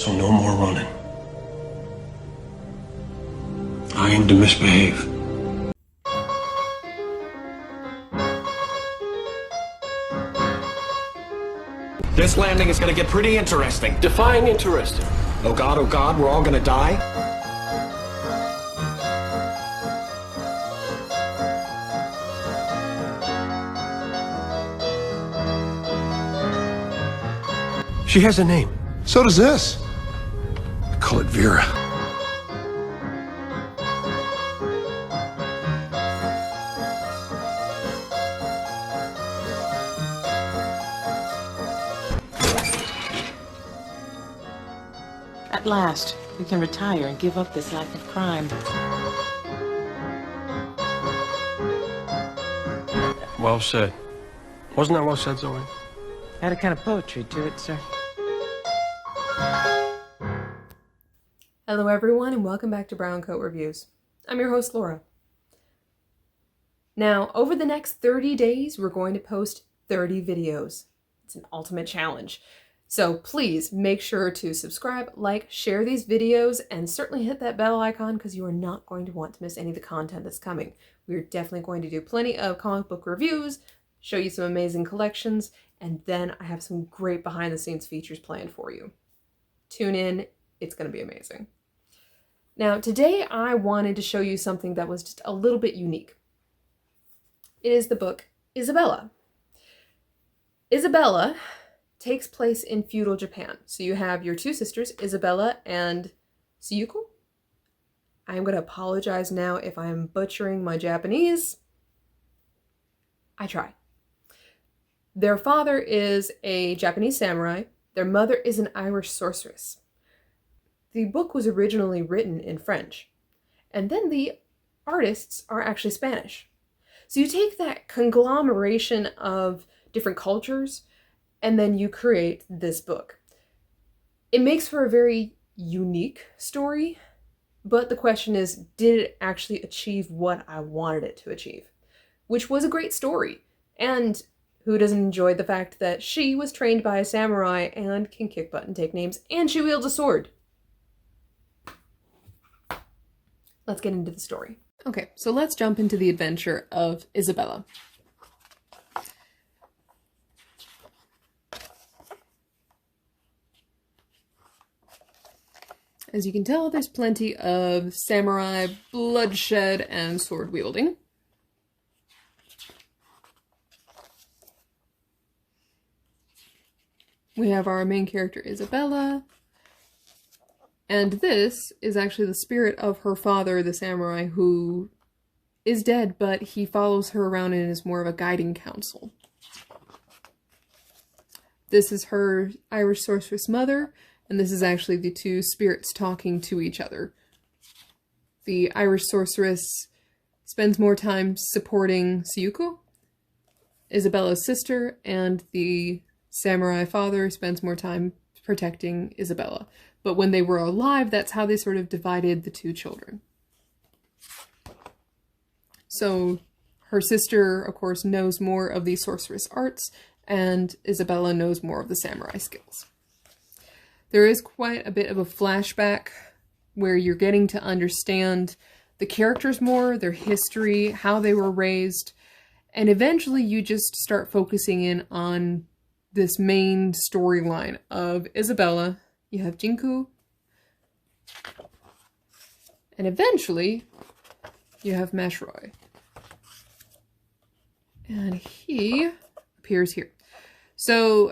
So no more running. I aim to misbehave. This landing is gonna get pretty interesting. Define interesting. Oh God, we're all gonna die? She has a name. So does this. I call it Vera. At last, we can retire and give up this life of crime. Well said. Wasn't that well said, Zoe? Had a kind of poetry to it, sir. Hello everyone and welcome back to Brown Coat Reviews. I'm your host Laura. Now, over the next 30 days, we're going to post 30 videos. It's an ultimate challenge. So please make sure to subscribe, like, share these videos, and certainly hit that bell icon because you are not going to want to miss any of the content that's coming. We're definitely going to do plenty of comic book reviews, show you some amazing collections, and then I have some great behind the scenes features planned for you. Tune in, it's going to be amazing. Now, today I wanted to show you something that was just a little bit unique. It is the book Isabellae. Isabellae takes place in feudal Japan. So you have your two sisters, Isabellae and Tsuyuko. I'm going to apologize now if I'm butchering my Japanese. I try. Their father is a Japanese samurai. Their mother is an Irish sorceress. The book was originally written in French, and then the artists are actually Spanish. So you take that conglomeration of different cultures, and then you create this book. It makes for a very unique story, but the question is, did it actually achieve what I wanted it to achieve? Which was a great story, and who doesn't enjoy the fact that she was trained by a samurai and can kick butt and take names, and she wields a sword? Let's get into the story. Okay, so let's jump into the adventure of Isabellae. As you can tell, there's plenty of samurai bloodshed and sword wielding. We have our main character, Isabellae. And this is actually the spirit of her father, the samurai, who is dead, but he follows her around and is more of a guiding counsel. This is her Irish sorceress mother, and this is actually the two spirits talking to each other. The Irish sorceress spends more time supporting Tsuyuko, Isabella's sister, and the samurai father spends more time protecting Isabellae. But when they were alive, that's how they sort of divided the two children. So her sister, of course, knows more of the sorceress arts, and Isabellae knows more of the samurai skills. There is quite a bit of a flashback where you're getting to understand the characters more, their history, how they were raised, and eventually you just start focusing in on this main storyline of Isabellae. You have Jinku, and eventually you have Mashroy. And he appears here. So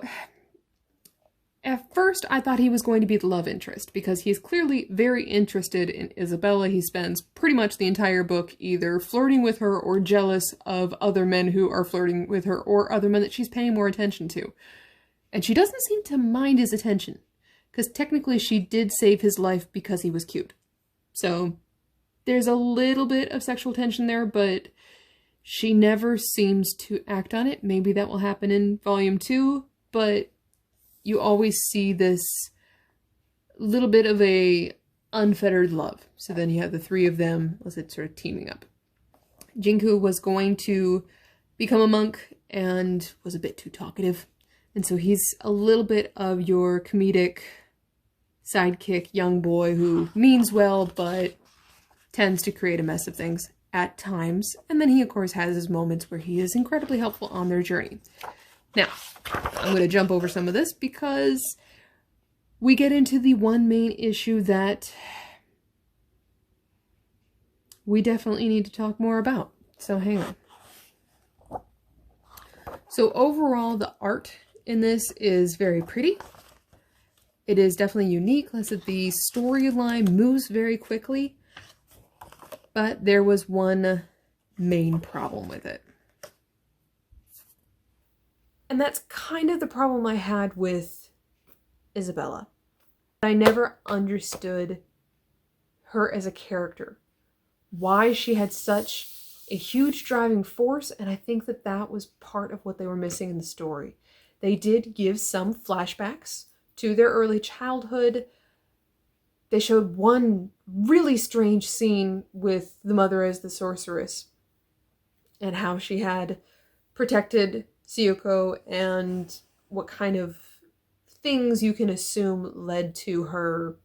at first I thought he was going to be the love interest because he's clearly very interested in Isabellae. He spends pretty much the entire book either flirting with her or jealous of other men who are flirting with her or other men that she's paying more attention to. And she doesn't seem to mind his attention, because technically she did save his life because he was cute. So there's a little bit of sexual tension there, but she never seems to act on it. Maybe that will happen in volume 2, but you always see this little bit of a unfettered love. So then you have the three of them, let's say, sort of teaming up. Jinku was going to become a monk and was a bit too talkative. And so he's a little bit of your comedic sidekick young boy who means well, but tends to create a mess of things at times. And then he, of course, has his moments where he is incredibly helpful on their journey. Now, I'm going to jump over some of this because we get into the one main issue that we definitely need to talk more about. So hang on. So overall, the art in this is very pretty. It is definitely unique. Like I said, the storyline moves very quickly, but there was one main problem with it. And that's kind of the problem I had with Isabellae. I never understood her as a character. Why she had such a huge driving force, and I think that that was part of what they were missing in the story. They did give some flashbacks to their early childhood. They showed one really strange scene with the mother as the sorceress and how she had protected Siyuko and what kind of things you can assume led to her,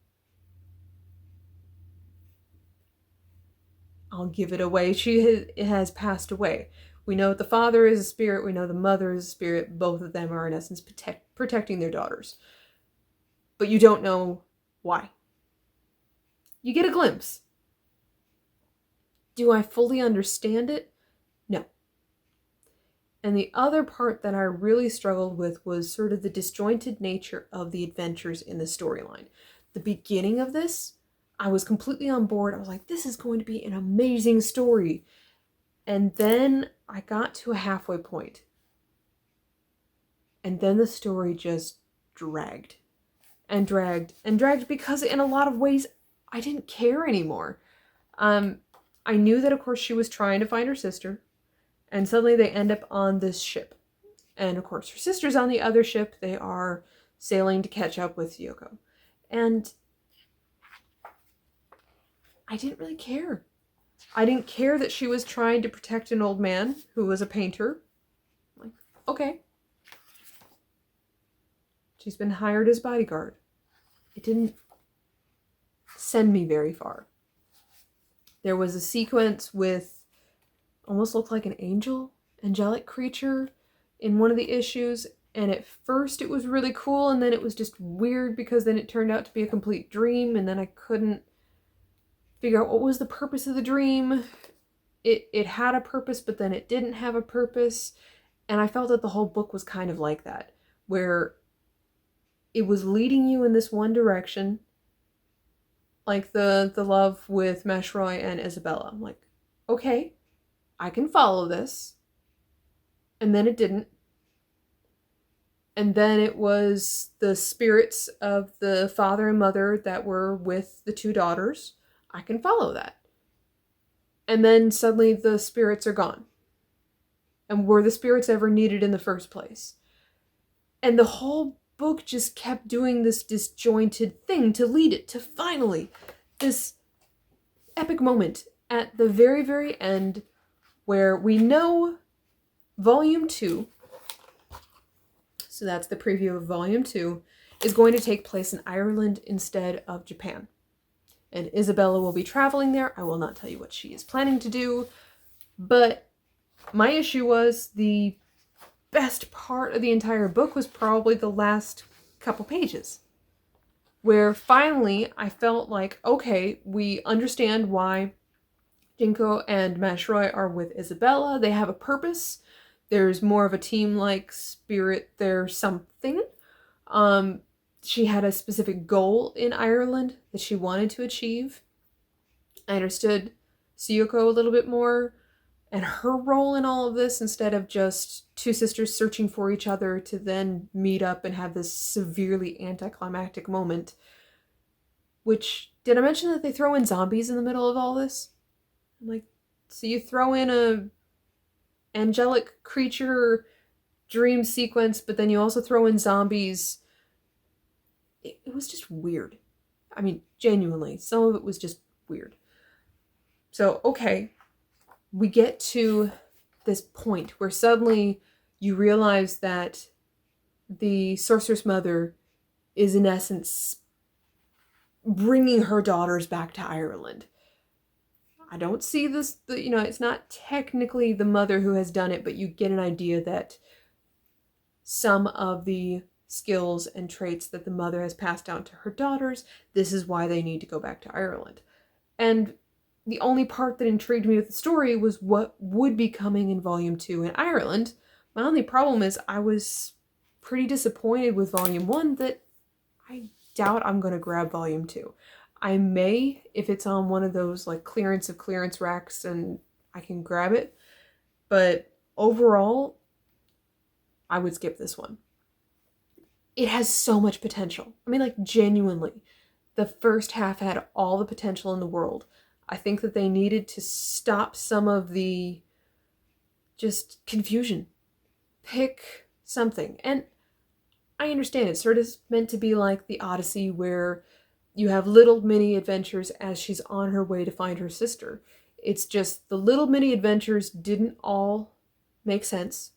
I'll give it away, she has passed away. We know that the father is a spirit, we know the mother is a spirit, both of them are in essence protecting their daughters. But you don't know why. You get a glimpse. Do I fully understand it? No. And the other part that I really struggled with was sort of the disjointed nature of the adventures in the storyline. The beginning of this, I was completely on board. I was like, this is going to be an amazing story. And then I got to a halfway point. And then the story just dragged and dragged and dragged because in a lot of ways I didn't care anymore. I knew that of course she was trying to find her sister, and suddenly they end up on this ship. And of course her sister's on the other ship. They are sailing to catch up with Siyuko. And I didn't really care. I didn't care that she was trying to protect an old man who was a painter. Like, okay. She's been hired as bodyguard. It didn't send me very far. There was a sequence with almost looked like an angelic creature in one of the issues, and at first it was really cool, and then it was just weird because then it turned out to be a complete dream, and then I couldn't figure out what was the purpose of the dream. It had a purpose, but then it didn't have a purpose, and I felt that the whole book was kind of like that, where it was leading you in this one direction, like the love with Mashroy and Isabellae. I'm like, okay, I can follow this. And then it didn't. And then it was the spirits of the father and mother that were with the two daughters. I can follow that. And then suddenly the spirits are gone. And were the spirits ever needed in the first place? And the whole book just kept doing this disjointed thing to lead it to finally this epic moment at the very, very end where we know Volume 2, so that's the preview of Volume 2, is going to take place in Ireland instead of Japan. And Isabellae will be traveling there. I will not tell you what she is planning to do, but my issue was the best part of the entire book was probably the last couple pages, where finally I felt like, okay, we understand why Jinko and Mashroy are with Isabellae. They have a purpose. There's more of a team-like spirit. There's something. She had a specific goal in Ireland that she wanted to achieve. I understood Siyuko a little bit more and her role in all of this, instead of just two sisters searching for each other to then meet up and have this severely anticlimactic moment. Which, did I mention that they throw in zombies in the middle of all this? Like, so you throw in a angelic creature dream sequence, but then you also throw in zombies. It was just weird. I mean, genuinely, some of it was just weird. So, okay, we get to this point where suddenly you realize that the sorceress mother is in essence bringing her daughters back to Ireland. I don't see this, it's not technically the mother who has done it, but you get an idea that some of the skills and traits that the mother has passed down to her daughters, this is why they need to go back to Ireland. And the only part that intrigued me with the story was what would be coming in Volume 2 in Ireland. My only problem is I was pretty disappointed with Volume 1 that I doubt I'm going to grab Volume 2. I may, if it's on one of those like clearance of clearance racks and I can grab it. But overall, I would skip this one. It has so much potential. I mean, like, genuinely. The first half had all the potential in the world. I think that they needed to stop some of the just confusion. Pick something. And I understand it's sort of meant to be like the Odyssey, where you have little mini adventures as she's on her way to find her sister. It's just the little mini adventures didn't all make sense,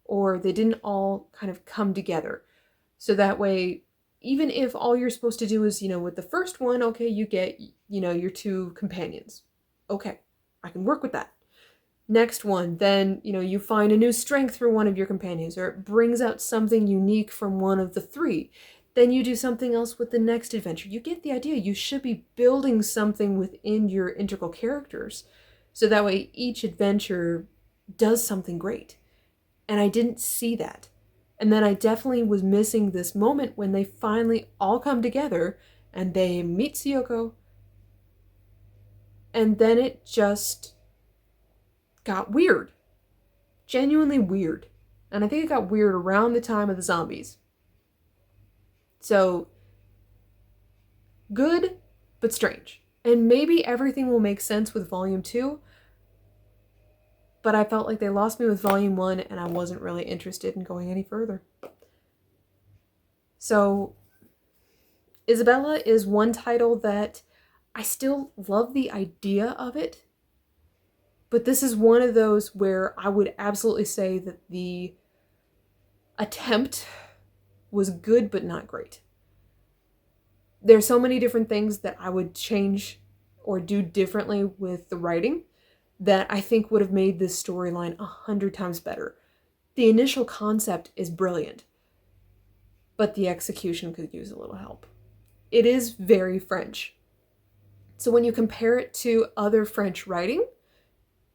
or they didn't all kind of come together. So that way, even if all you're supposed to do is, with the first one, okay, you get, your 2 companions. Okay, I can work with that. Next one, then, you find a new strength for one of your companions, or it brings out something unique from one of the 3. Then you do something else with the next adventure. You get the idea. You should be building something within your integral characters. So that way each adventure does something great. And I didn't see that. And then I definitely was missing this moment when they finally all come together and they meet Syoko. And then it just got weird. Genuinely weird. And I think it got weird around the time of the zombies. So, good, but strange. And maybe everything will make sense with Volume 2. But I felt like they lost me with Volume 1 and I wasn't really interested in going any further. So, Isabellae is one title that I still love the idea of it. But this is one of those where I would absolutely say that the attempt was good but not great. There's so many different things that I would change or do differently with the writing that I think would have made this storyline 100 times better. The initial concept is brilliant, but the execution could use a little help. It is very French. So when you compare it to other French writing,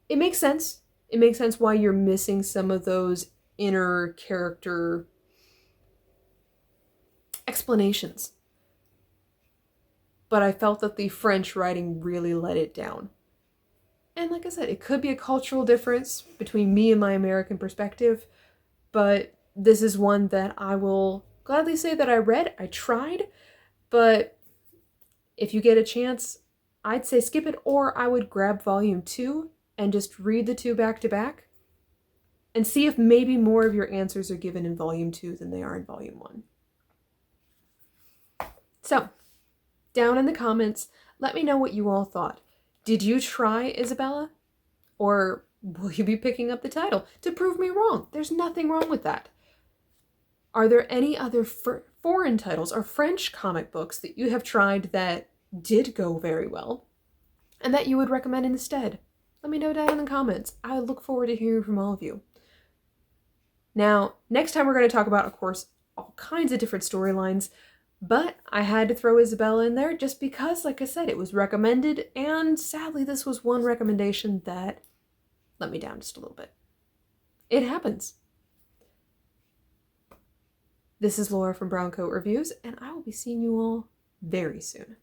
it makes sense. It makes sense why you're missing some of those inner character explanations. But I felt that the French writing really let it down. And like I said, it could be a cultural difference between me and my American perspective, but this is one that I will gladly say that I read. I tried, but if you get a chance, I'd say skip it, or I would grab Volume 2 and just read the 2 back to back and see if maybe more of your answers are given in Volume 2 than they are in Volume 1. So, down in the comments, let me know what you all thought. Did you try Isabellae? Or will you be picking up the title to prove me wrong? There's nothing wrong with that. Are there any other foreign titles or French comic books that you have tried that did go very well and that you would recommend instead? Let me know down in the comments. I look forward to hearing from all of you. Now, next time we're going to talk about, of course, all kinds of different storylines, but I had to throw Isabellae in there just because, like I said, it was recommended, and sadly this was one recommendation that let me down just a little bit. It happens. This is Laura from Browncoat Reviews, and I will be seeing you all very soon.